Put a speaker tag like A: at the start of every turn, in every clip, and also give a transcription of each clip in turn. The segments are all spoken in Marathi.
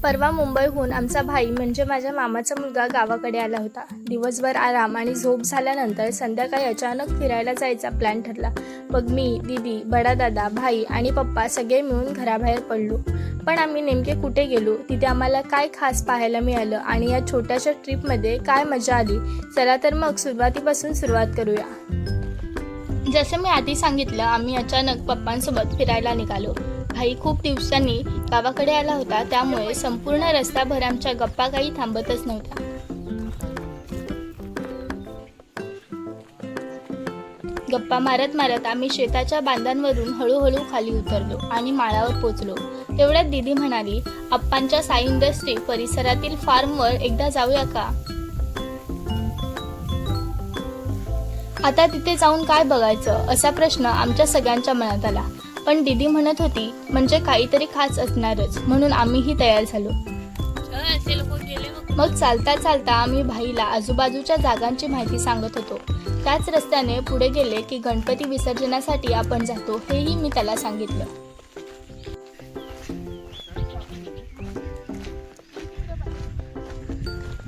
A: परवा मुंबईहून आमचा भाई म्हणजे माझ्या मामाचा मुलगा गावाकडे आला होता। दिवसभर आराम आणि झोप झाल्यानंतर संध्याकाळी अचानक फिरायला जायचा प्लॅन ठरला। मग मी, दीदी, बडा दादा, भाई आणि पप्पा सगळे मिळून घराबाहेर पडलो। पण आम्ही नेमके कुठे गेलो, तिथे आम्हाला काय खास पाहायला मिळालं आणि या छोट्याशा ट्रिपमध्ये काय मजा आली, चला तर मग सुरुवातीपासून सुरुवात करूया। जसं मी आधी सांगितलं, आम्ही अचानक पप्पांसोबत फिरायला निघालो। भाई खूप दिवसांनी गावाकडे आला होता, त्यामुळे संपूर्ण रस्ताभर आमच्या गप्पा काही थांबतच नव्हत्या। गप्पा मारत मारत आम्ही शेताच्या बांधांवरून हळूहळू खाली उतरलो आणि माळावर पोचलो। तेवढ्यात दीदी म्हणाली, आप्पांच्या साई इंडस्ट्री परिसरातील फार्मवर एकदा जाऊया का? आता तिथे जाऊन काय बघायचं असा प्रश्न आमच्या सगळ्यांच्या मनात आला। पण दीदी म्हणत होती म्हणजे काहीतरी खास असणारच, म्हणून आम्हीही तयार झालो। मग चालता चालता आम्ही भाईला आजूबाजूच्या जागांची माहिती सांगत होतो। त्याच रस्त्याने पुढे गेले की गणपती विसर्जनासाठी आपण जातो हेही मी त्याला सांगितलं।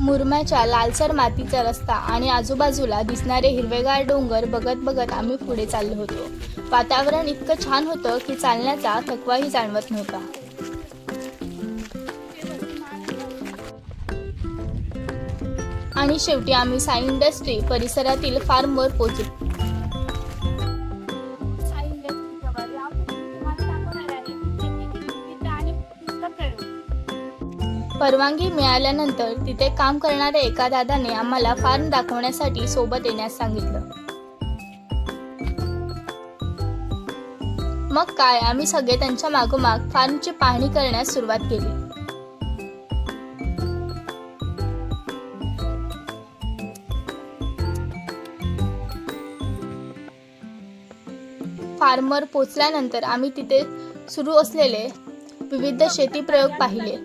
A: मुरमाच्या लालसर मातीचा रस्ता आणि आजूबाजूला दिसणारे हिरवेगार डोंगर बघत बघत आम्ही पुढे चाललो होतो। वातावरण इतकं छान होतं की चालण्याचा थकवाही जाणवत नव्हता। आणि शेवटी आम्ही साई इंडस्ट्री परिसरातील फार्मवर पोहोचलो। परवानगी मिळाल्यानंतर तिथे काम करणाऱ्या एका दादाने आम्हाला फार्म दाखवण्यासाठी सोबत येण्यास सांगितलं। मग काय, आम्ही सगळे त्यांच्या मागोमाग फार्मची पाहणी करण्यास सुरुवात केली। फार्मवर पोहोचल्यानंतर आम्ही तिथे सुरू असलेले विविध शेती प्रयोग पाहिले।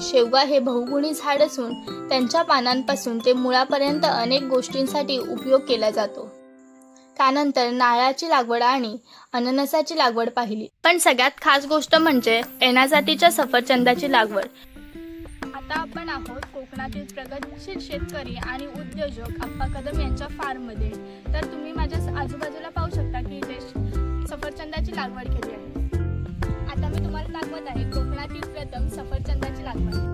A: शेवगा हे बहुगुणी झाड असून त्यांच्या पानांपासून ते मुळापर्यंत अनेक गोष्टींसाठी उपयोग केला जातो। त्यानंतर नारळाची लागवड आणि अननसाची लागवड पाहिली। पण सगळ्यात खास गोष्ट म्हणजे एना जातीच्या सफरचंदाची लागवड। आता आपण आहोत कोकणातील प्रगतशील शेतकरी आणि उद्योजक आप्पा कदम यांच्या फार्ममध्ये। तर तुम्ही माझ्या आजूबाजूला पाहू शकता की इथे सफरचंदाची लागवड केली आहे। आता मी तुम्हाला दाखवत आहे कोकणातील प्रथम सफरचंदाची लागवड।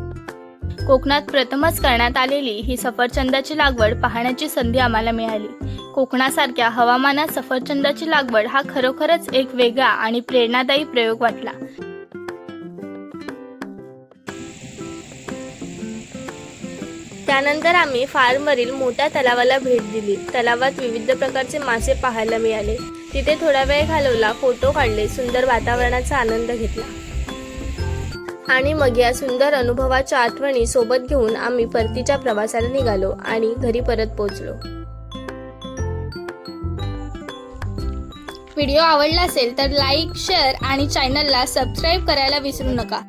A: कोकणात प्रथमच करण्यात आलेली ही सफरचंदाची लागवड पाहण्याची संधी आम्हाला मिळाली। कोकणासारख्या हवामानात सफरचंदाची लागवड हा खरोखरच एक वेगळा आणि प्रेरणादायी प्रयोग वाटला। त्यानंतर आम्ही फार्मवरील मोठ्या तलावाला भेट दिली। तलावात विविध प्रकारचे मासे पाहायला मिळाले। तिथे थोडा वेळ घालवला, फोटो काढले, सुंदर वातावरणाचा आनंद घेतला आणि मग या सुंदर अनुभवाच्या आठवणी सोबत घेऊन आम्ही परतीच्या प्रवासाला निघालो आणि घरी परत पोहोचलो। व्हिडिओ आवडला असेल तर लाईक, शेअर आणि चॅनलला सबस्क्राईब करायला विसरू नका।